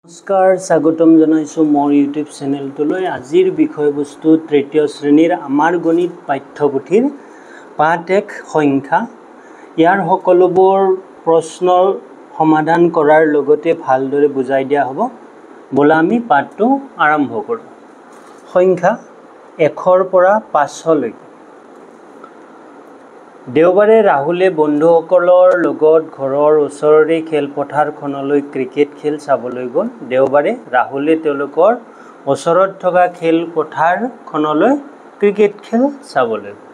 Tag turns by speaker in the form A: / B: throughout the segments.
A: নমস্কাৰ স্বাগতম জনাইছো মোৰ ইউটিউব চেনেলটোলৈ। আজিৰ বিষয়বস্তু তৃতীয় শ্ৰেণীৰ আমাৰ গণিত পাঠ্যপুথিৰ পাঠ 1 সংখ্যা। ইয়াৰ সকলোবোৰ প্ৰশ্নৰ সমাধান কৰাৰ লগতে ভালদৰে বুজাই দিয়া হ'ব। বলা আমি পাঠটো আৰম্ভ কৰোঁ। সংখ্যা 1 পৰা 5 লৈকে। দেওবাৰে ৰাহুলে বন্ধুসকলৰ লগত ঘৰৰ ওচৰৰে খেলপথাৰখনলৈ ক্ৰিকেট খেল চাবলৈ গ'ল। দেওবাৰে ৰাহুলে তেওঁলোকৰ ওচৰত থকা খেলপথাৰখনলৈ ক্ৰিকেট খেল চাবলৈ গ'ল।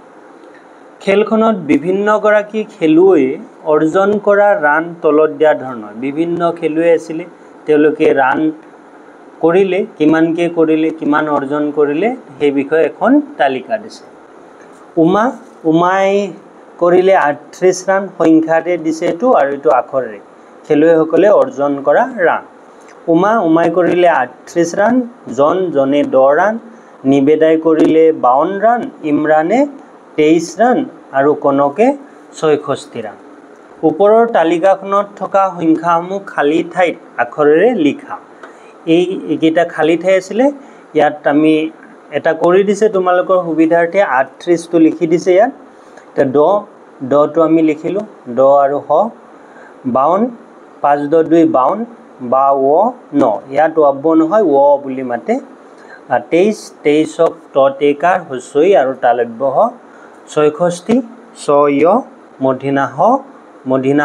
A: খেলখনত বিভিন্নগৰাকী খেলুৱৈয়ে অৰ্জন কৰা ৰাণ তলত দিয়া ধৰণৰ। বিভিন্ন খেলুৱৈ আছিলে, তেওঁলোকে ৰাণ কৰিলে, কিমানকৈ কৰিলে, কিমান অৰ্জন কৰিলে সেই বিষয়ে এখন তালিকা দিছে। উমাই কৰিলে 38 ৰাণ, সংখ্যাৰে দিছে এইটো আৰু এইটো আখৰেৰে। খেলুৱৈসকলে অৰ্জন কৰা ৰাণ। উমাই কৰিলে 38 ৰাণ, জনে 10 ৰাণ, নিবেদাই কৰিলে 52 ৰাণ, ইমৰানে 23 ৰাণ আৰু কনকে 66 ৰাণ। ওপৰৰ তালিকাখনত থকা সংখ্যাসমূহ খালী ঠাইত আখৰেৰে লিখা। এইকেইটা খালী ঠাই আছিলে, ইয়াত আমি এটা কৰি দিছে তোমালোকৰ সুবিধাৰ্থে। 38টো লিখি দিছে ইয়াত। এতিয়া 10টো আমি লিখিলোঁ, 10 আৰু 52, 5 10 2 52 বা 9, ইয়াত অব্য নহয় বুলি মাতে। 23ক তত একাৰ হস্ৰই আৰু তালব্য 66, মূৰ্ধন্য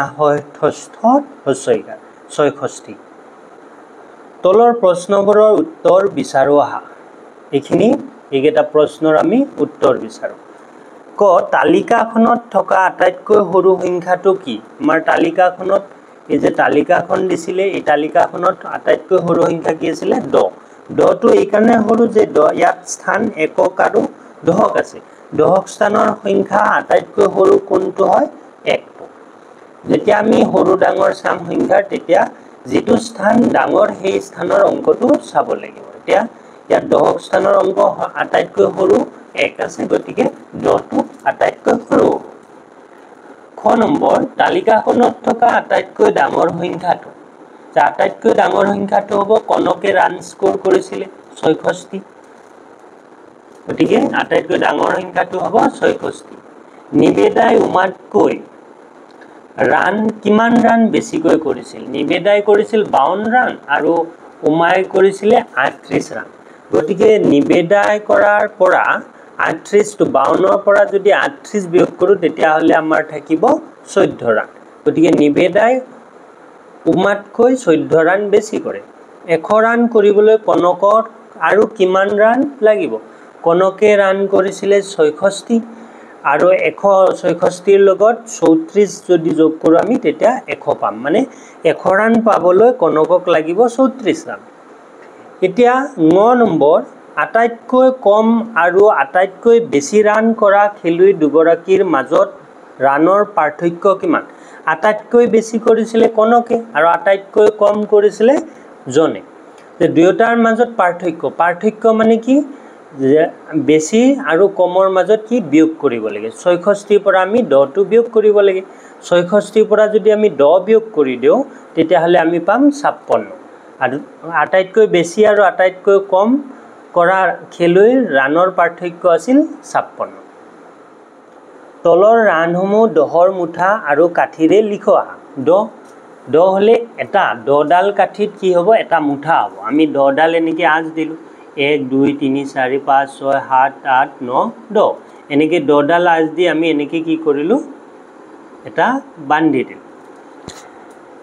A: ষষ্ঠ হস্ৰইকাৰ 66। তলৰ প্ৰশ্নবোৰৰ উত্তৰ বিচাৰো আহা। এইকেইটা প্ৰশ্নৰ আমি উত্তৰ বিচাৰোঁ। ক, তালিকাখনত থকা আটাইতকৈ সৰু সংখ্যাটো কি? আমাৰ তালিকাখনত এই যে তালিকাখন দিছিলে, এই তালিকাখনত আটাইতকৈ সৰু সংখ্যা কি আছিলে? 10। 10টো এইকাৰণে সৰু যে ইয়াত স্থান একক আৰু দশক আছে। দশক স্থানৰ সংখ্যা আটাইতকৈ সৰু কোনটো হয়? 1টো। যেতিয়া আমি সৰু ডাঙৰ চাম সংখ্যাৰ, তেতিয়া যিটো স্থান ডাঙৰ সেই স্থানৰ অংকটো চাব লাগিব। এতিয়া ইয়াত দশক স্থানৰ অংক আটাইতকৈ সৰু 1 আছে, গতিকে 10টো আটাইতকৈ সৰু। খ নম্বৰ, তালিকাখনত থকা আটাইতকৈ ডাঙৰ সংখ্যাটো। আটাইতকৈ ডাঙৰ সংখ্যাটো হ'ব কনকে ৰাণ স্ক'ৰ কৰিছিলে 66, গতিকে আটাইতকৈ ডাঙৰ সংখ্যাটো হ'ব 66। নিবেদাই উমাতকৈ কিমান ৰাণ বেছিকৈ কৰিছিল? নিবেদাই কৰিছিল 52 ৰাণ আৰু উমাই কৰিছিলে 38 ৰাণ। গতিকে নিবেদাই কৰাৰ পৰা 38টো 52ৰ পৰা যদি 38 বিয়োগ কৰোঁ, তেতিয়াহ'লে আমাৰ থাকিব 14 ৰাণ। গতিকে নিবেদাই উমাতকৈ 14 ৰাণ বেছি কৰে। 100 ৰাণ কৰিবলৈ কনকৰ আৰু কিমান ৰাণ লাগিব? কনকে ৰাণ কৰিছিলে 66 আৰু 166ৰ লগত 34 যদি যোগ কৰোঁ আমি, তেতিয়া 100 পাম। মানে 100 ৰাণ পাবলৈ কনকক লাগিব 34 ৰাণ। এতিয়া 9 নম্বৰ, আটাইতকৈ কম আৰু আটাইতকৈ বেছি ৰাণ কৰা খেলুৱৈ দুগৰাকীৰ মাজত ৰাণৰ পাৰ্থক্য কিমান? আটাইতকৈ বেছি কৰিছিলে কনকে আৰু আটাইতকৈ কম কৰিছিলে জনে। দুয়োটাৰ মাজত পাৰ্থক্য মানে কি? বেছি আৰু কমৰ মাজত কি বিয়োগ কৰিব লাগে। 66ৰ পৰা আমি 10টো বিয়োগ কৰিব লাগে। 66ৰ পৰা যদি আমি 10 বিয়োগ কৰি দিওঁ, তেতিয়াহ'লে আমি পাম 56। আৰু আটাইতকৈ বেছি আৰু আটাইতকৈ কম কৰা খেলুৱৈৰ ৰাণৰ পাৰ্থক্য আছিল 56। তলৰ ৰাণসমূহ 10ৰ মুঠা আৰু কাঠিৰে লিখোৱা। 10 হ'লে 10ডাল কাঠিত কি হ'ব? এটা মুঠা হ'ব। আমি 10ডাল এনেকৈ আঁচ দিলোঁ, 1 2 3 4 5 6 7 8 9 10। এনেকৈ 10ডাল আঁচ দি আমি এনেকৈ কি কৰিলোঁ? এটা বান্ধি দিলোঁ।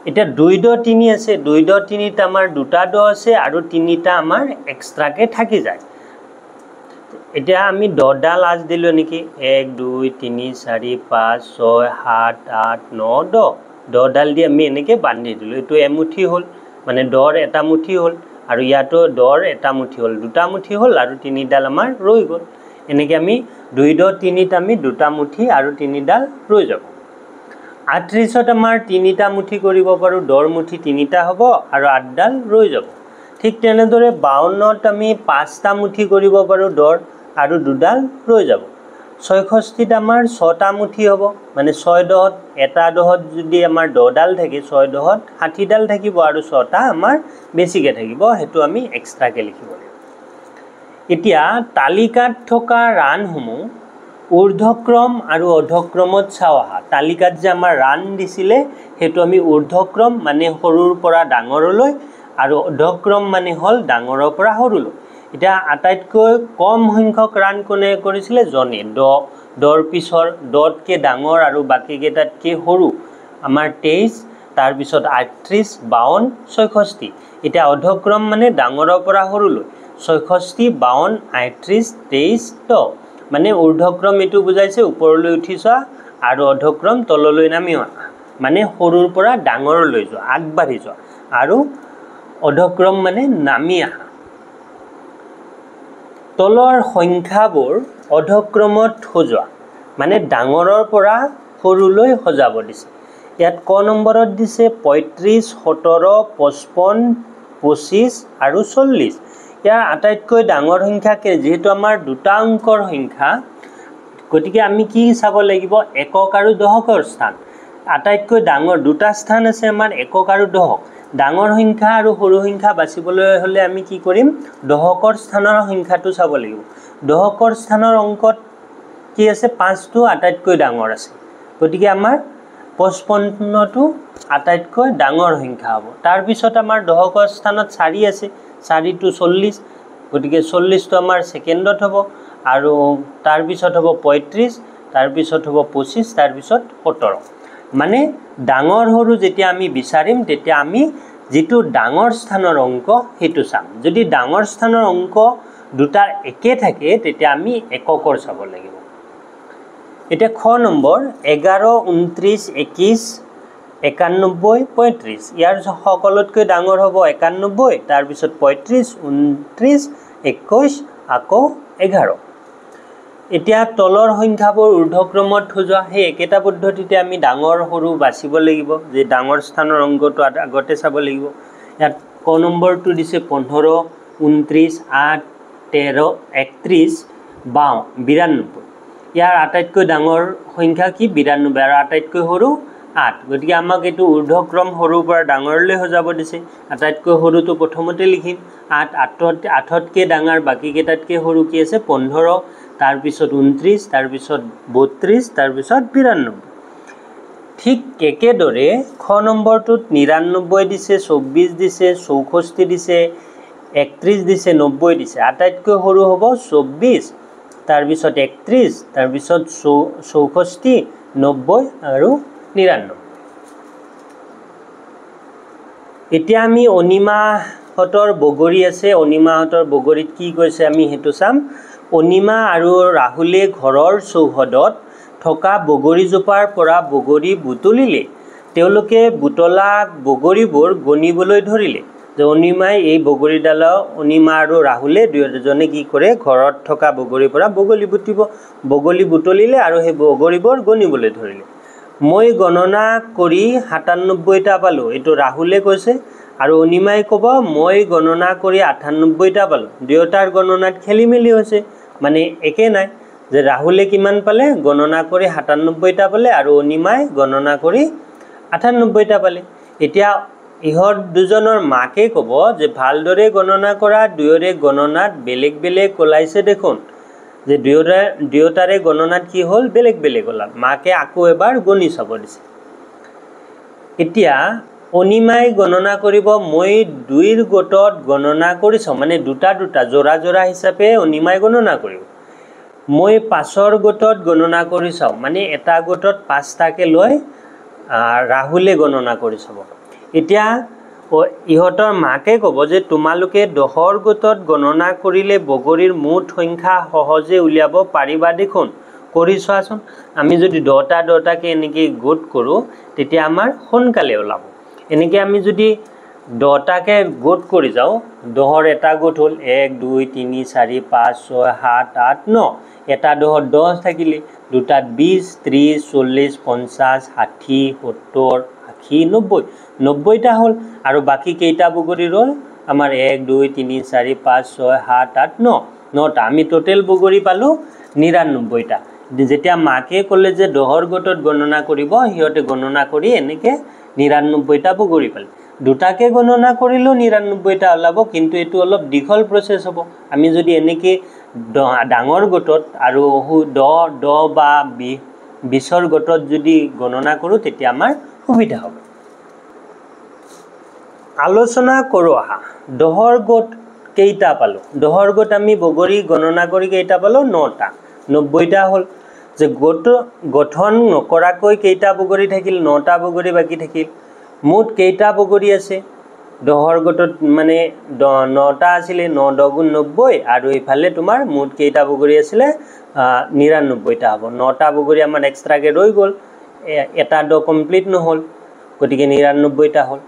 A: এতিয়া 2 10 3 আছে, 2 10 3ত আমাৰ 2টা 10 আছে আৰু 3টা আমাৰ এক্সট্ৰাকৈ থাকি যায়। এতিয়া আমি 10ডাল আঁচ দিলোঁ এনেকৈ, 1 2 3 4 5 6 7 8 9 10। 10ডাল দি আমি এনেকৈ বান্ধি দিলোঁ। এইটো এমুঠি হ'ল, মানে 10ৰ এটা মুঠি হ'ল, আৰু ইয়াতো 10ৰ এটা মুঠি হ'ল, 2টা মুঠি হ'ল আৰু 3ডাল আমাৰ ৰৈ গ'ল। এনেকৈ আমি 2 10 3ত আমি 2টা মুঠি আৰু 3ডাল ৰৈ যাব। 38ত আমাৰ 3টা মুঠি কৰিব পাৰোঁ, 10ৰ মুঠি 3টা হ'ব আৰু 8ডাল ৰৈ যাব। ঠিক তেনেদৰে 52ত আমি 5টা মুঠি কৰিব পাৰোঁ, 10ৰ আৰু 2ডাল ৰৈ যাব। ৬৬ত আমাৰ ৬টা মুঠি হ'ব মানে ৬ দহত এটা দহত যদি আমাৰ 10 ডাল থাকে 6 দহত 60 ডাল থাকিব আৰু 6টা আমাৰ বেছিকৈ থাকিব সেইটো আমি এক্সট্ৰাকৈ লিখিব লাগিব এতিয়া তালিকাত থকা ৰানসমূহ ঊৰ্ধ্বক্ৰম আৰু অধক্ৰমত চাওঁ আহা তালিকাত যে আমাৰ ৰান দিছিলে সেইটো আমি ঊৰ্ধ্বক্ৰম মানে সৰুৰ পৰা ডাঙৰলৈ আৰু অধক্ৰম মানে হ'ল ডাঙৰৰ পৰা সৰুলৈ এতিয়া আটাইতকৈ কম সংখ্যক ৰান কোনে কৰিছিলে জনে 10ৰ পিছৰ 10তকৈ ডাঙৰ আৰু বাকীকেইটাতকৈ সৰু আমাৰ 23 তাৰপিছত 38 52 66 এতিয়া অধক্ৰম মানে ডাঙৰৰ পৰা সৰুলৈ 66 52 38 23 10 মানে ঊৰ্ধ্বক্ৰম এইটো বুজাইছে ওপৰলৈ উঠি যোৱা আৰু অধক্ৰম তললৈ নামি অহা মানে সৰুৰ পৰা ডাঙৰলৈ যোৱা আগবাঢ়ি যোৱা আৰু অধক্ৰম মানে নামি অহা তলৰ সংখ্যাবোৰ অধক্ৰমত সজোৱা মানে ডাঙৰৰ পৰা সৰুলৈ সজাব দিছে ইয়াত ক নম্বৰত দিছে 35 17 55 25 আৰু 40 ইয়াৰ আটাইতকৈ ডাঙৰ সংখ্যা যেহেতু আমাৰ দুটা অংকৰ সংখ্যা গতিকে আমি কি চাব লাগিব একক আৰু দশকৰ স্থান আটাইতকৈ ডাঙৰ দুটা স্থান আছে আমাৰ একক আৰু দশক ডাঙৰ সংখ্যা আৰু সৰু সংখ্যা বাছিবলৈ হলে আমি কি কৰিম দশকৰ স্থানৰ সংখ্যাটো চাব লাগিব দশকৰ স্থানৰ অংকত কি আছে 5টো আটাইতকৈ ডাঙৰ আছে গতিকে আমাৰ 55টো আটাইতকৈ ডাঙৰ সংখ্যা হ'ব তাৰ পিছত আমাৰ দশকৰ স্থানত 4 আছে 4টো 40 গতিকে 40টো আমাৰ সেকেন্ডত হ'ব আৰু তাৰ পিছত হ'ব 35 তাৰ পিছত হ'ব 25 তাৰ পিছত 17 মানে ডাঙৰ সৰু যেতিয়া আমি বিচাৰিম তেতিয়া আমি যেটো ডাঙৰ স্থানৰ অংক হেতু চাম যদি ডাঙৰ স্থানৰ অংক দুটা একে থাকে তেতিয়া আমি এককৰ চাব লাগিব এটা খ নম্বৰ 11 29 21 91 35 ইয়াৰ সকলোতকৈ ডাঙৰ হ'ব 91 তাৰ পিছত 35 29 21 আকৌ 11 এতিয়া তলৰ সংখ্যাবোৰ ঊৰ্ধ্বক্ৰমত সজোৱা হে একেটা পদ্ধতিতে আমি ডাঙৰ সৰু বাছিব লাগিব যে ডাঙৰ স্থানৰ অংকটো আগতে চাব লাগিব ইয়াত ক নম্বৰটো দিছে 15 29 8 13 31 92 ইয়াৰ আটাইতকৈ ডাঙৰ সংখ্যা কি 92 আৰু আটাইতকৈ সৰু 8 গতিকে আমাক এটো ঊৰ্ধ্বক্ৰম সৰুৰ পৰা ডাঙৰলৈ সজাব দিছে আটাইতকৈ সৰুটো প্ৰথমতে লিখিম 8তকৈ ডাঙৰ বাকি কেইটাতকৈ সৰু কি আছে 15 তাৰ পিছত 29 তাৰ পিছত 32 তাৰ পিছত 92 ঠিক একেদৰে খ নম্বৰটোত 99 দিছে 24 দিছে 64 দিছে 31 দিছে 90 দিছে আটাইতকৈ সৰু হ'ব 24 তাৰ পিছত 31 তাৰ পিছত 64 90 আৰু 99 এতিয়া আমি অনিমাহতৰ বগৰী আছে অনিমাহতৰ বগৰীত কি কৈছে আমি হেতু চাম অনিমা আৰু ৰাহুলে ঘৰৰ চৌহদত থকা বগৰীজোপাৰ পৰা বগৰী বুটলিলে তেওঁলোকে বুটলা বগৰীবোৰ গনিবলৈ ধৰিলে যে অনিমাই এই বগৰীডাল অনিমা আৰু ৰাহুলে দুজনে কি কৰে ঘৰত থকা বগৰীৰ পৰা বগলী বুটলিলে আৰু সেই বগৰীবোৰ গনিবলৈ ধৰিলে মই গণনা কৰি 97টা পালো এটো ৰাহুলে কৈছে আৰু অনিমাই ক'ব মই গণনা কৰি 98টা পালো দুয়োটাৰ গণনাত খেলিমেলি হৈছে মানে একে নাই যে ৰাহুলে কিমান পালে গণনা কৰি 97টা পালে আৰু অনিমাই গণনা কৰি 98টা পালে এতিয়া ইহত দুজনৰ মাকে ক'ব যে ভালদৰে গণনা কৰা দুয়োৰে গণনাত বেলেগ বেলেগ ওলাইছে দেখোন যে দুয়োটাৰে গণনাত কি হ'ল বেলেগ বেলেগ ওলাল মাকে আকৌ এবাৰ গণি চাব দিছে এতিয়া অনিমাই গণনা কৰিব মই 2ৰ গোটত গণনা কৰিছো মানে দুটা জোৰা জোৰা হিচাপে অনিমাই গণনা কৰিব মই 5ৰ গোটত গণনা কৰিছো মানে এটা গোটত 5টাকে লৈ ৰাহুলে গণনা কৰি চাব এতিয়া ইহতৰ মাকে ক'ব যে তোমালোকে 10ৰ গোটত গণনা কৰিলে বগৰীৰ মুঠ সংখ্যা সহজে উলিয়াব পাৰিবা দেখোন কৰি চোৱাচোন আমি যদি 10টাকে এনেকৈ গোট কৰোঁ তেতিয়া আমাৰ সোনকালে ওলাব এনেকৈ আমি যদি 10টাকে গোট কৰি যাওঁ 10ৰ এটা গোট হ'ল 1 2 3 4 5 6 7 8 9 এটা 10ত 10 থাকিলে দুটাত 20 30 40 50 60 70 80 90টা হ'ল আৰু বাকি কেইটা বগৰী ৰল আমাৰ 1 2 3 4 5 6 7 8 9টা আমি টোটাল বগৰী পালো 99টা যেতিয়া মাকে ক'লে যে 10ৰ গোটত গণনা কৰিব হিয়তে গণনা কৰি এনেকে 99টা বগৰী পালে দুটাকে গণনা কৰিলেও 99টা ওলাব কিন্তু এটো অলপ দীঘল প্ৰসেস হ'ব আমি যদি এনেকে ডাঙৰ গোটত আৰু 10 বা 20ৰ গোটত যদি গণনা কৰো তেতিয়া আমাৰ সুবিধা হ'ব আলোচনা কৰো আহা 10ৰ গোট কেইটা পালো 10ৰ গোট আমি বগৰী গণনা কৰি কেইটা পালো 9টা 90টা হল যে গোট গঠন নকৰাকৈ কেইটা বগৰী থাকিল 9টা বগৰী বাকি থাকিল মুঠ কেইটা বগৰী আছে 10ৰ গোটত মানে 9টা আছিল 9 * 90 আৰু ইফালে তোমাৰ মুঠ কেইটা বগৰী আছিল 99টা হ'ব 9টা বগৰী আমাৰ এক্সট্ৰাকে ৰৈ গল এটা ড কমপ্লিট নহল গতিকে 99টা হল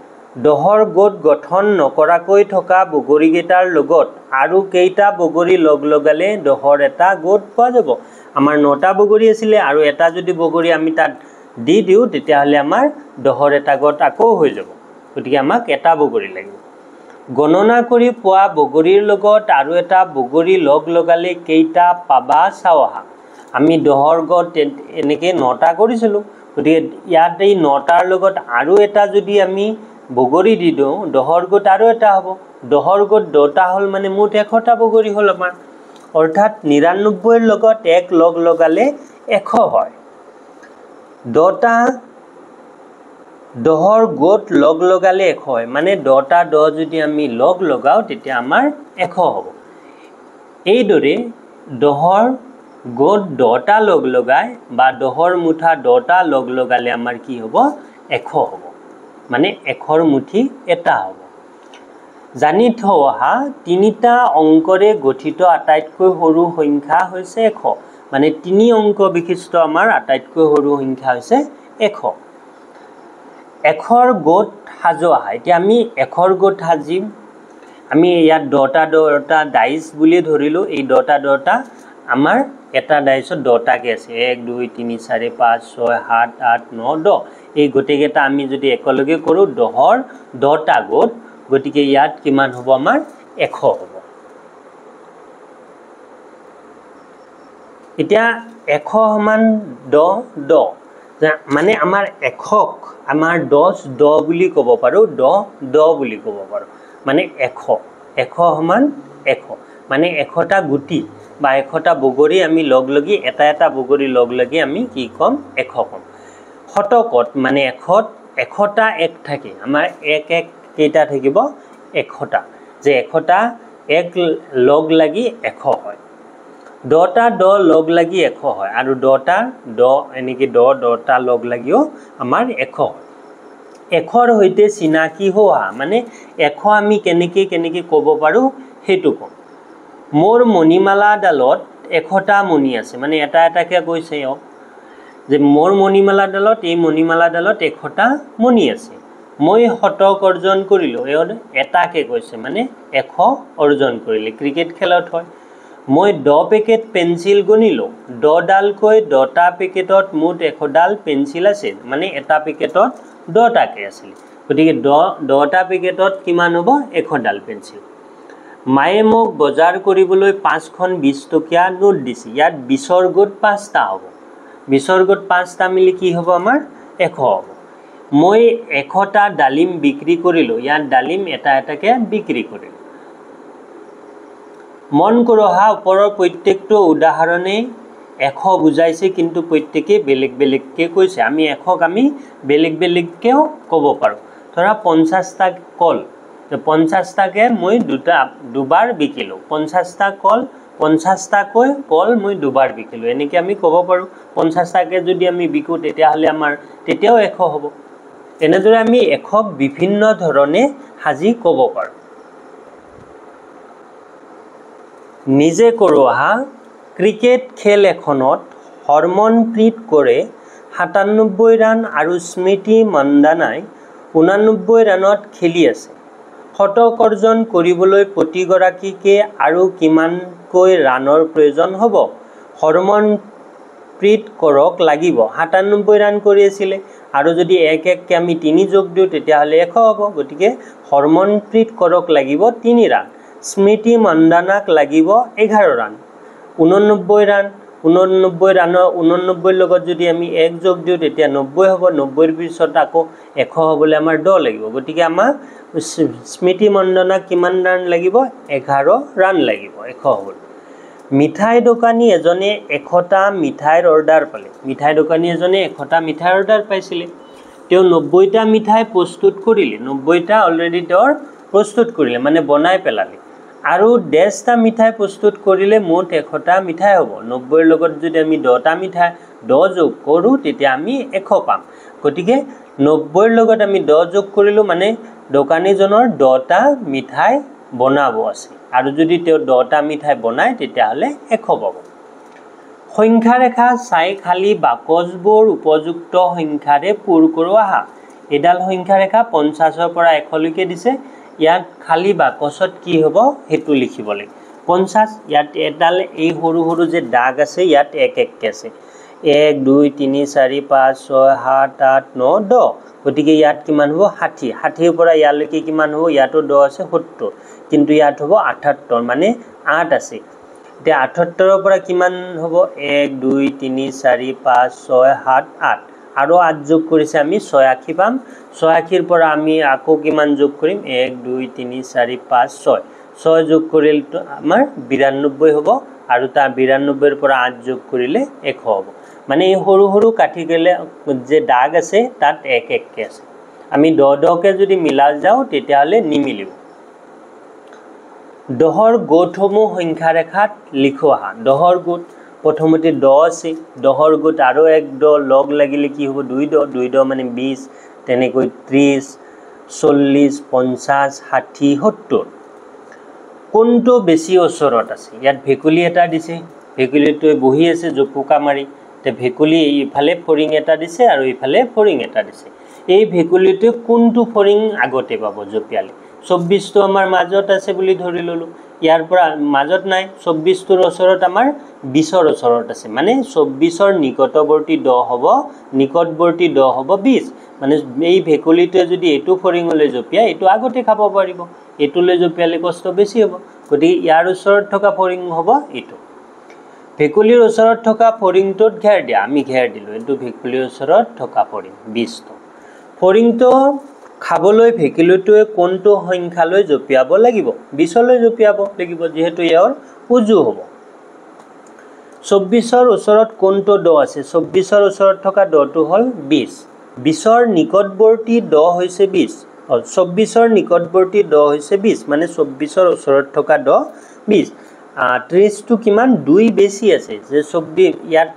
A: 10ৰ গোট গঠন নকৰাকৈ থকা বগৰী কেইটাৰ লগত আৰু কেইটা বগৰী লগ লগালে 10ৰ এটা গোট পোৱা যাব আমাৰ 9টা বগৰী আছিল আৰু এটা যদি বগৰী আমি তাত দি দিও তেতিয়া হলে আমাৰ 10ৰ এটা গোট আকৌ হৈ যাব গতিকে আমাক এটা বগৰী লাগিব গণনা কৰি পোৱা বগৰীৰ লগত আৰু এটা বগৰী লগ লগালে কেইটা পাবা চাও আহা আমি 10ৰ গোট এনেকে 9টা কৰিছিলো গতিকে ইয়াত এই 9টাৰ লগত আৰু এটা যদি আমি বগৰী দি দিও 10ৰ গোট আৰু এটা হ'ব 10ৰ গোট 2টা হল মানে মুঠ 100টা বগৰী হল আমাৰ অৰ্থাৎ 99ৰ লগত 1 লগ লগালে 100 হয় 2টা 10ৰ গোট লগ লগালে 100 হয় মানে 2টা 10 যদি আমি লগ লগাও তেতিয়া আমাৰ 100 হ'ব এইদৰে 10ৰ গোট 2টা লগ লগাই বা 10ৰ মুঠা 2টা লগ লগালে আমাৰ কি হ'ব 100 হ'ব মানে 100ৰ মুঠি এটা হ'ব জানি থোৱা তিনিটা অংকৰে গঠিত আটাইতকৈ সৰু সংখ্যা হৈছে 100 মানে 3 অংক বিশিষ্ট আমাৰ আটাইতকৈ সৰু সংখ্যা হৈছে 100 100ৰ গোট সাজোৱা এতিয়া আমি 100ৰ গোট সাজিম আমি ইয়াত 2টা ডাইস বুলি ধৰিলো এই 2টা আমাৰ এটা ডাইসত 2টাকে আছে 1 2 3 4 5 6 7 8 9 10 এই গোটেইকেটা আমি যদি একলগে কৰো 10ৰ 2টা গোট গতিকে ইয়াত কিমান হ'ব আমাৰ 100 হ'ব এতিয়া 100 সমান 10 মানে আমাৰ 100ক আমাৰ 10 বুলি ক'ব পাৰো 10 বুলি ক'ব পাৰো মানে 100 সমান 100 মানে 100টা গুটি বা 100টা বগৰী আমি লগ লাগি এটা বগৰী লগ লাগি আমি কি কম 100 কম শতকত মানে 100টা এক থাকে আমাৰ এক কেইটা থাকিব 100টা যে 100টা এক লগ লাগি 100 হয় 2টা 10 লগ লাগি 100 হয় আৰু 2টা 10 এনেকি 10টা লগ লাগিও আমাৰ 100 হয় 100ৰ হৈতে চিনাকি হোৱা মানে 100 আমি কেনেকে ক'ব পাৰো হেতু কম মোৰ মণিমালা ডালত 100টা মণি আছে মানে এটাকে কৈছে যে মোৰ মণিমালা ডালত এই মণিমালা ডালত 100টা মণি আছে মই শতক অৰ্জন কৰিলো এটাকে কৈছে মানে 100 অৰ্জন কৰিলে ক্ৰিকেট খেলত হয় মই 10 পেকেট পেন্সিল গনিলো 10 ডালকৈ 10টা পেকেটত মুঠ 100 ডাল পেন্সিল আছে মানে এটা পেকেটত 10টাকে আছিল গতিকে 10টা পেকেটত কিমান হ'ব 100 ডাল পেন্সিল মায়ে মোক বজাৰ কৰিবলৈ 5খন 20 টকীয়া নোট দিছে ইয়াত 20ৰ গোট 5টা হ'ব 20ৰ গোট 5টা মিলি কি হ'ব আমাৰ 100 হ'ব মই 100টা ডালিম বিক্ৰী কৰিলো ইয়াত ডালিম এটাকে বিক্ৰী কৰিলো মন কৰহা ওপৰৰ প্ৰত্যেকটো উদাহৰণে 100 বুজাইছে কিন্তু প্ৰত্যেককে বেলেগকে কৈছে আমি 100ক আমি বেলেগকেও ক'ব পাৰো ধৰা 50টা কল 50টাকে মই দুবাৰ বিকিলো 50টা কল 50টাকৈ কল মই দুবাৰ বিকিলো এনেকে আমি ক'ব পাৰো 50টাকে যদি আমি বিকো তেতিয়া হলে আমাৰ তেতিয়াও 100 হ'ব এনেদৰে আমি 100ক বিভিন্ন ধৰণে সাজি ক'ব পাৰো নিজে কৰোহা ক্ৰিকেট খেল এখনত হৰমনপ্ৰীত কৰে 97 ৰান আৰু স্মৃতি মন্দানাই 89 ৰানত খেলি আছে শতক অৰ্জন কৰিবলৈ প্ৰতিগৰাকীকে আৰু কিমানকৈ ৰানৰ প্ৰয়োজন হ'ব হৰমনপ্ৰীত কৰক লাগিব 97 ৰান কৰি আছিল আৰু যদি এক আমি 3 যোগ দিও তেতিয়া হলে 100 হ'ব গতিকে হৰমনপ্ৰীত কৰক লাগিব 3 ৰান স্মৃতি মন্দানাক লাগিব 11 ৰান 89 ৰান 89 ৰানৰ 89 লগত যদি আমি 1 যোগ দিওঁ তেতিয়া 90 হ'ব 90 পিছত আকৌ 100 হ'বলৈ আমাৰ 10 লাগিব গতিকে আমাৰ স্মৃতি মন্দনা কিমান ৰান লাগিব 11 ৰান লাগিব 100 হ'ব মিঠাই দোকানী এজনে 100টা মিঠাইৰ অৰ্ডাৰ পালে মিঠাই দোকানী এজনে 100টা মিঠাইৰ অৰ্ডাৰ পাইছিলে তেওঁ 90টা মিঠাই প্ৰস্তুত কৰিলে 90টা অলৰেডি তেওঁৰ প্ৰস্তুত কৰিলে মানে বনাই পেলালে আৰু 10টা মিঠাই প্ৰস্তুত কৰিলে মোট 100টা মিঠাই হ'ব 90ৰ লগত যদি আমি 10টা মিঠাই 10 যোগ কৰো তেতিয়া আমি 100 পাম গতিকে 90ৰ লগত আমি 10 যোগ কৰিলো মানে দোকানীজনৰ 10টা মিঠাই বনাব আছে আৰু যদি তেওঁ 10টা মিঠাই বনায় তেতিয়া হলে 100 পাব সংখ্যা ৰেখা চাই খালি বাকচবোৰ উপযুক্ত সংখ্যাৰে পূৰ কৰোৱা হা এডাল সংখ্যা ৰেখা 50 ৰ পৰা 100 লৈকে দিছে ইয়াত খালি বাকচত কি হ'ব হেতু লিখিব লাগে 50 ইয়াত এডাল এই সৰু সৰু যে দাগ আছে ইয়াত এক কে আছে 1 2 3 4 5 6 7 8 9 10 গতিকে ইয়াত কিমান হ'ব 60 60 ৰ পৰা ইয়ালৈকে কিমান হ'ব ইয়াতো 10 আছে 70 কিন্তু ইয়াত হ'ব 78 মানে 8 আছে এতিয়া 78 ৰ পৰা কিমান হ'ব 1 2 3 4 5 6 7 8 আৰু 8 যোগ কৰিছে আমি 86 পাম 86 ৰ পৰা আমি আকৌ কিমান যোগ কৰিম 1 2 3 4 5 6 6 যোগ কৰিলে আমাৰ 92 হ'ব আৰু তাৰ 92 ৰ পৰা 8 যোগ কৰিলে 100 হ'ব মানে এই সৰু সৰু কাটি গলে যে দাগ আছে তাত এক কে আছে আমি 10 কে যদি মিলা যাও তেতিয়া হলে নিমিলিব দহৰ গোটসমূহ সংখ্যা ৰেখাত লিখোৱা দহৰ গোট প্ৰথমতে 10 আছে দহৰ গোট আৰু এক 10 লগ লাগিলে কি হ'ব 2 মানে 20 তেনেকৈ 30 40 50 60 70 কোনটো বেছি ওচৰত আছে ইয়াত ভেকুলি এটা দিছে ভেকুলিটোৱে বহি আছে জোপোকা মাৰি তে ভেকুলি ইফালে ফৰিং এটা দিছে আৰু ইফালে ফৰিং এটা দিছে এই ভেকুলিটোৱে কোনটো ফৰিং আগতে পাব জপিয়ালে 24 টো আমাৰ মাজত আছে বুলি ধৰি ললো ইয়াৰ পৰা মাজত নাই 24 টোৰ ওচৰত আমাৰ 20 ৰ ওচৰত আছে মানে 24 ৰ নিকটৱৰ্তী 10 হ'ব নিকটৱৰ্তী 10 হ'ব 20 মানে এই ভেকুলিটোৱে যদি এটো ফৰিংলৈ জপিয়া এটো আগতে খাব পাৰিব এটোলৈ জপিয়ালে কষ্ট বেছি হ'ব গতিকে ইয়াৰ ওচৰত থকা ফৰিং হ'ব এটো ভেকুলিৰ ওচৰত থকা ফৰিংটোত ঘেৰ দিয়া আমি ঘেৰ দিলো এটো ভেকুলিৰ ওচৰত থকা ফৰিং 20 টো ফৰিংটো খাবলৈ ভেকুলিটোৱে কোনটো সংখ্যালৈ জপিয়াব লাগিব 20 লৈ জপিয়াব লাগিব যেহেতু ইয়াৰ উজু হ'ব 24 ৰ ওচৰত কোনটো 10 আছে 24 ৰ ওচৰত থকা 10টো হ'ল 20 20 ৰ নিকটৱৰ্তী 10 হৈছে 20 24 ৰ নিকটৱৰ্তী 10 হৈছে 20 মানে 24 ৰ ওচৰত থকা 10 20 30 টো কিমান 2 বেছি আছে যে 24 ইয়াত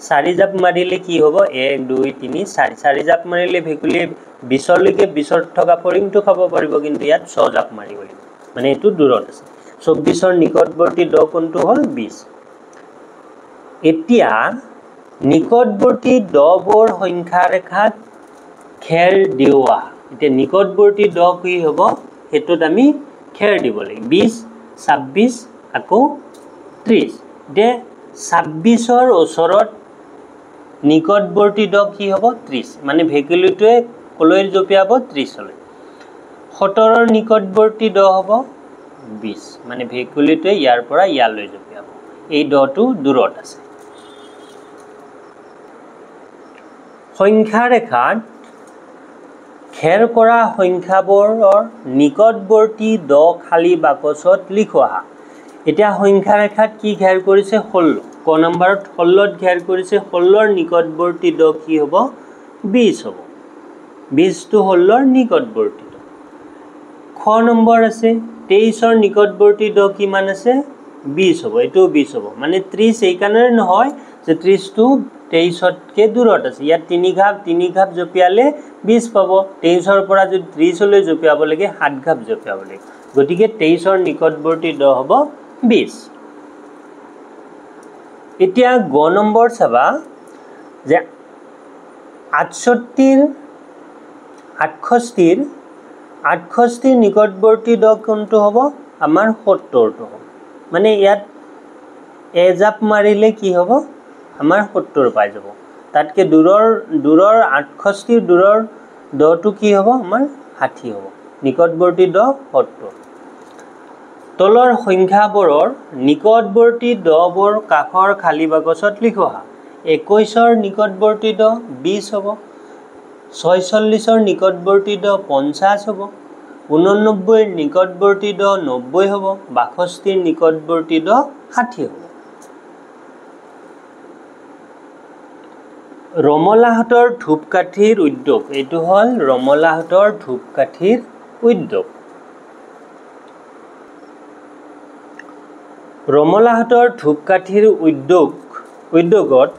A: 4 জাপ মাৰিলে কি হ'ব 1 2 3 4 জাপ মাৰিলে ভেকুলিয়ে 20 লৈকে 20 ৰ থকা ফৰিংটো খাব পাৰিব কিন্তু ইয়াত 6 জাপ মাৰিব লাগিব মানে এটো দূৰত আছে 24 ৰ নিকটৱৰ্তী 10 কোনটো হ'ল 20 এতিয়া নিকটৱৰ্তী 10 বোৰ সংখ্যা ৰেখাত খেৰ দিওৱা এতিয়া নিকটৱৰ্তী 10 কি হ'ব হেতুত আমি খেৰ দিব লাগিব 20 26 আকৌ 30 দে 26 ৰ ওচৰত নিকটৱৰ্তী 10 কি হ'ব 30 মানে ভেকুলিটোৱে কলৈ জপিয়াব 30 লৈ 17 ৰ নিকটৱৰ্তী 10 হ'ব 20 মানে ভেকুলিটোৱে ইয়াৰ পৰা ইয়ালৈ জপিয়াব এই 10টো দূৰত আছে সংখ্যা ৰেখাত খেৰ কৰা সংখ্যাবোৰৰ নিকটৱৰ্তী 10 খালি বাকচত লিখোৱা এতিয়া সংখ্যা ৰেখাত কি ঘেৰ কৰিছে 16 ক নম্বৰত 16ত ঘেৰ কৰিছে 16ৰ নিকটৱৰ্তী 10 কি হ'ব 20 হ'ব 20 টো 16ৰ নিকটৱৰ্তী খ নম্বৰ আছে 23ৰ নিকটৱৰ্তী 10 কিমান আছে 20 হ'ব এটো 20 হ'ব মানে 30 এই কাৰণে নহয় যে 30 টো 23তকে দূৰত আছে ইয়াত 3 ঘাপ জপিয়ালে 20 পাব 23ৰ পৰা যদি 30 লৈ জপিয়াব লাগে 7 ঘাপ জপিয়াব লাগে গতিকে 23ৰ নিকটৱৰ্তী 10 হ'ব 20 এতিয়া গ নম্বৰ চাবা যে 68ৰ নিকটৱৰ্তী 10 কোনটো হ'ব আমাৰ 70 টো হ'ব মানে ইয়াত এজাপ মাৰিলে কি হ'ব আমাৰ 70 পাই যাব তাতকে দূৰৰ 68 দূৰৰ 10 টো কি হ'ব আমাৰ 60 হ'ব নিকটৱৰ্তী 10 70 তলৰ সংখ্যাবোৰৰ নিকটৱৰ্তী দহবোৰ কাষৰ খালী বাকচত লিখোৱা 21ৰ নিকটৱৰ্তী দহ 20 হ'ব 46ৰ নিকটৱৰ্তী দহ 50 হ'ব 89ৰ নিকটৱৰ্তী দহ 90 হ'ব 62ৰ নিকটৱৰ্তী দহ 60 হ'ব ৰমলাহতৰ ধূপকাঠিৰ উদ্যোগ এইটো হ'ল ৰমলাহতৰ ধূপকাঠিৰ উদ্যোগ ৰমলাহতৰ ধূপকাঠিৰ উদ্যোগত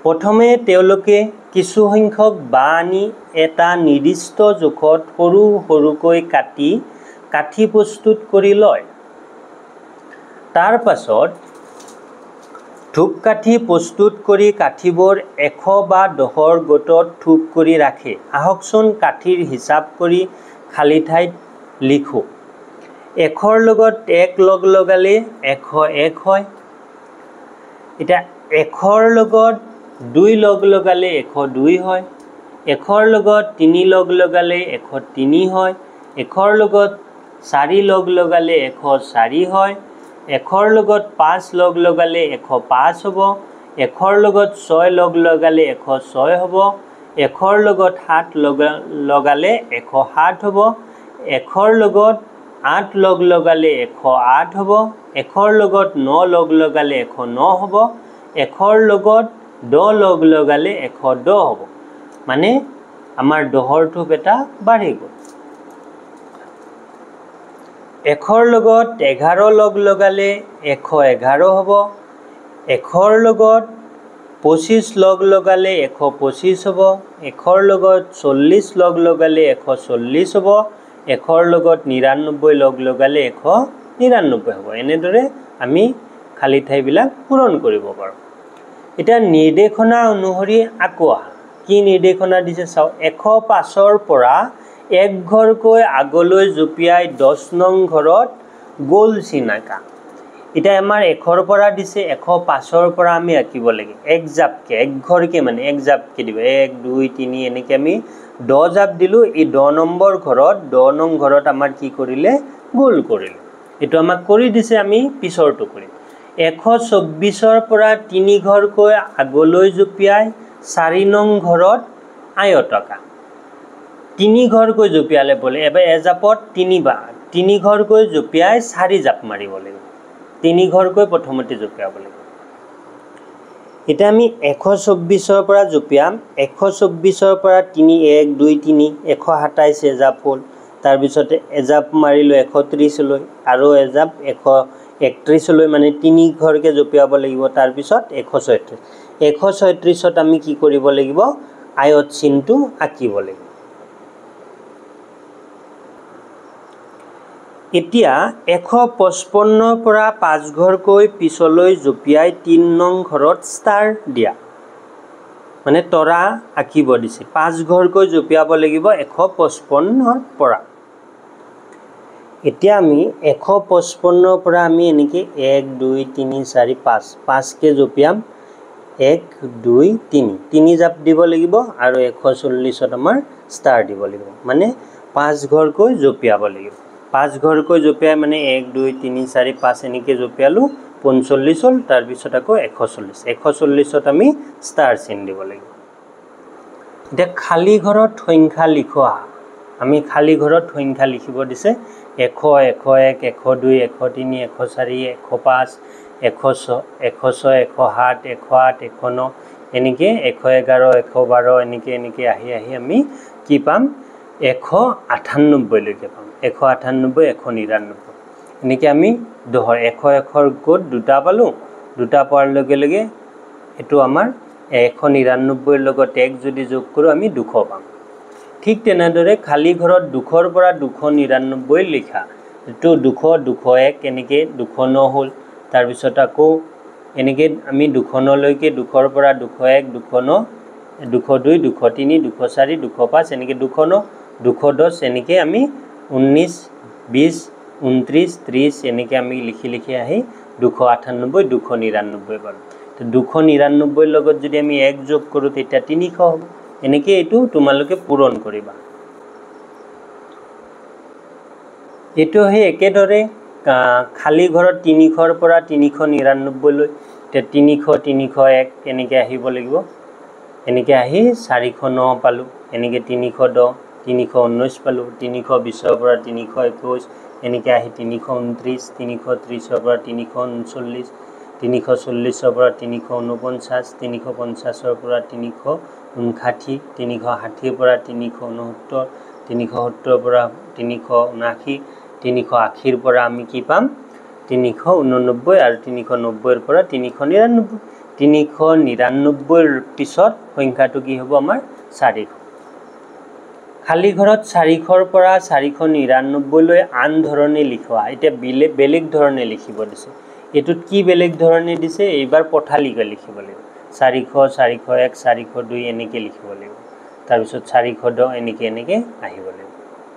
A: প্ৰথমে তেওঁলোকে কিছু সংখ্যক বাঁহ আনি এটা নিৰ্দিষ্ট জোখত সৰু সৰুকৈ কাটি কাঠি প্ৰস্তুত কৰি লয় তাৰ পাছত ধূপকাঠি প্ৰস্তুত কৰি কাঠিবোৰ 100 বা 10ৰ গোটত থোপ কৰি ৰাখে আহকচোন কাঠিৰ হিচাপ কৰি খালী ঠাইত লিখো 100ৰ লগত 1 লগ লগালে 101 হয় এটা 100ৰ লগত 2 লগ লগালে 102 হয় 100ৰ লগত 3 লগ লগালে 103 হয় 100ৰ লগত 4 লগ লগালে 104 হয় 100ৰ লগত 5 লগ লগালে 105 হ'ব 100ৰ লগত 6 লগ লগালে 106 হ'ব 100ৰ লগত 7 লগালে 107 হ'ব 100ৰ লগত 8 লগ লগালে 108 হ'ব 100ৰ লগত 9 লগ লগালে 109 হ'ব 100ৰ লগত 10 লগ লগালে 110 হ'ব মানে আমাৰ 10ৰ থোপ এটা বাঢ়ি গ'ল 100ৰ লগত 11 লগ লগালে 111 হ'ব 100ৰ লগত 25 লগ লগালে 125 হ'ব 100ৰ লগত 40 লগ লগালে 140 হ'ব 100ৰ লগত 99 লগ লগালে 199 হ'ব এনেদৰে আমি খালী ঠাইবিলাক পূৰণ কৰিব পাৰোঁ এটা নিৰ্দেশনা অনুসৰি আকৌ কি নিৰ্দেশনা দিছে চাও 105ৰ পৰা এক ঘৰকৈ আগলৈ জুপিয়াই 10 নং ঘৰত গোল চিন আঁকা এটা আমাৰ 100ৰ পৰা দিছে 105ৰ পৰা আমি আঁকিব লাগে এক জাপকে এক ঘৰকে মানে এক জাপকে দিব 1 2 3 এনেকে আমি 10 জাপ দিলো এই 10 নম্বৰ ঘৰত 10 নং ঘৰত আমাৰ কি কৰিলে গোল কৰিলে এটো আমাক কৰি দিছে আমি পিছৰটো কৰিম 124ৰ পৰা 3 ঘৰকৈ আগলৈ জুপিয়াই 4 নং ঘৰত আয়ত আঁকা 3 ঘৰকৈ জুপিয়ালে বলে এবাৰ এজাপত 3 ঘৰকৈ জুপিয়াই 4 জাপ মাৰিব লাগিব 3 ঘৰকৈ প্ৰথমতে জুপিয়াব লাগিব এটা আমি 124ৰ পৰা জুপিয়াম 124ৰ পৰা 3 1 2 3 127 এজাপ হ'ল তাৰ পিছতে এজাপ মাৰিলো 130 লৈ আৰু এজাপ 131 লৈ মানে 3 ঘৰকে জুপিয়াব লাগিব তাৰ পিছত 136ত আমি কি কৰিব লাগিব আয়ত চিনটো আঁকিব লাগিব এতিয়া 155ৰ পৰা 5 ঘৰকৈ পিছলৈ জুপিয়াই 3 নং ঘৰত ষ্টাৰ দিয়া মানে তৰা আঁকিব দিছে 5 ঘৰকৈ জুপিয়াব লাগিব 155ৰ পৰা এতিয়া আমি 155ৰ পৰা আমি এনেকে 1 2 3 4 5 5 কে জুপিয়াম 1 2 3 জাপ দিব লাগিব আৰু 140ত আমাৰ ষ্টাৰ দিব লাগিব মানে 5 ঘৰকৈ জুপিয়াব লাগিব 5 ঘৰকৈ জুপিয়াই মানে 1 2 3 4 5 এনেকে জুপিয়ালো 45 হ'ল তাৰ পিছত আকৌ 140ত আমি ষ্টাৰ চিন দিব লাগিব এটা খালী ঘৰত সংখ্যা লিখোৱা আমি খালী ঘৰত সংখ্যা লিখিব দিছে 100 101 102 103 104 105 106 107 108 109 এনেকে 111 112 এনেকে আহি আমি কি পাম 198 লৈকে পাম 198 199 এনেকে আমি 100ৰ গোট দুটা পালো দুটা পোৱাৰ লগে লগে এটো আমাৰ 199ৰ লগত 1 যদি যোগ কৰো আমি 200 পাম ঠিক তেনেদৰে খালী ঘৰত 200ৰ পৰা 299 লিখা এটো 200 201 এনেকে 209 হ'ল তাৰ পিছত আকৌ এনেকে আমি 209 লৈকে 200ৰ পৰা 201 209 202 203 204 205 এনেকে 209 210 এনেকে আমি 19 20 29 30 এনেকে আমি লিখি আহি 298 299 পালো তো 299 লগত যদি আমি 1 যোগ কৰো তেতিয়া 300 হ'ব এনেকে এটো তোমালোকে পূৰণ কৰিবা এটো হে একেদৰে খালী ঘৰত 300ৰ পৰা 399 লৈ তে 300 301 এনেকৈ আহিব লাগিব এনেকৈ আহি 409 পালোঁ এনেকৈ 310 319 পালোঁ 320ৰ পৰা 321 এনেকৈ আহি 329 330ৰ পৰা 339 340ৰ পৰা 349 350ৰ পৰা 359 360ৰ পৰা 369 370ৰ পৰা 379 380ৰ পৰা আমি কি পাম 389 আৰু 390ৰ পৰা 399 399ৰ পিছত সংখ্যাটো কি হ'ব আমাৰ 400 খালী ঘৰত 400ৰ পৰা 499 লৈ আন ধৰণে লিখোৱা এতিয়া বেলেগ ধৰণে লিখিব দিছে এটোত কি বেলেগ ধৰণে দিছে এইবাৰ পঠালিকৈ লিখিব লাগিব 400 401 402 এনেকৈ লিখিব লাগিব তাৰ পিছত 410 এনেকৈ আহিব লাগিব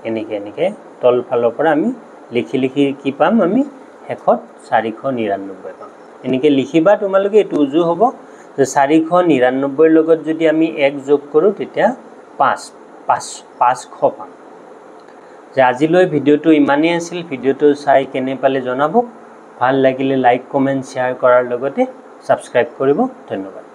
A: এনেকৈ তল ফালৰ পৰা আমি লিখি কি পাম আমি শেষত 499 পাম এনেকৈ লিখিবা তোমালোকে এটো উজু হ'ব যে 499ৰ লগত যদি আমি 1 যোগ কৰোঁ তেতিয়া 500 পাম যে আজিলৈ ভিডিওটো ইমানেই আছিল ভিডিওটো চাই কেনে পালে জনাব ভাল লাগিলে লাইক কমেন্ট শেয়াৰ কৰাৰ লগতে সাবস্ক্ৰাইব কৰিব ধন্যবাদ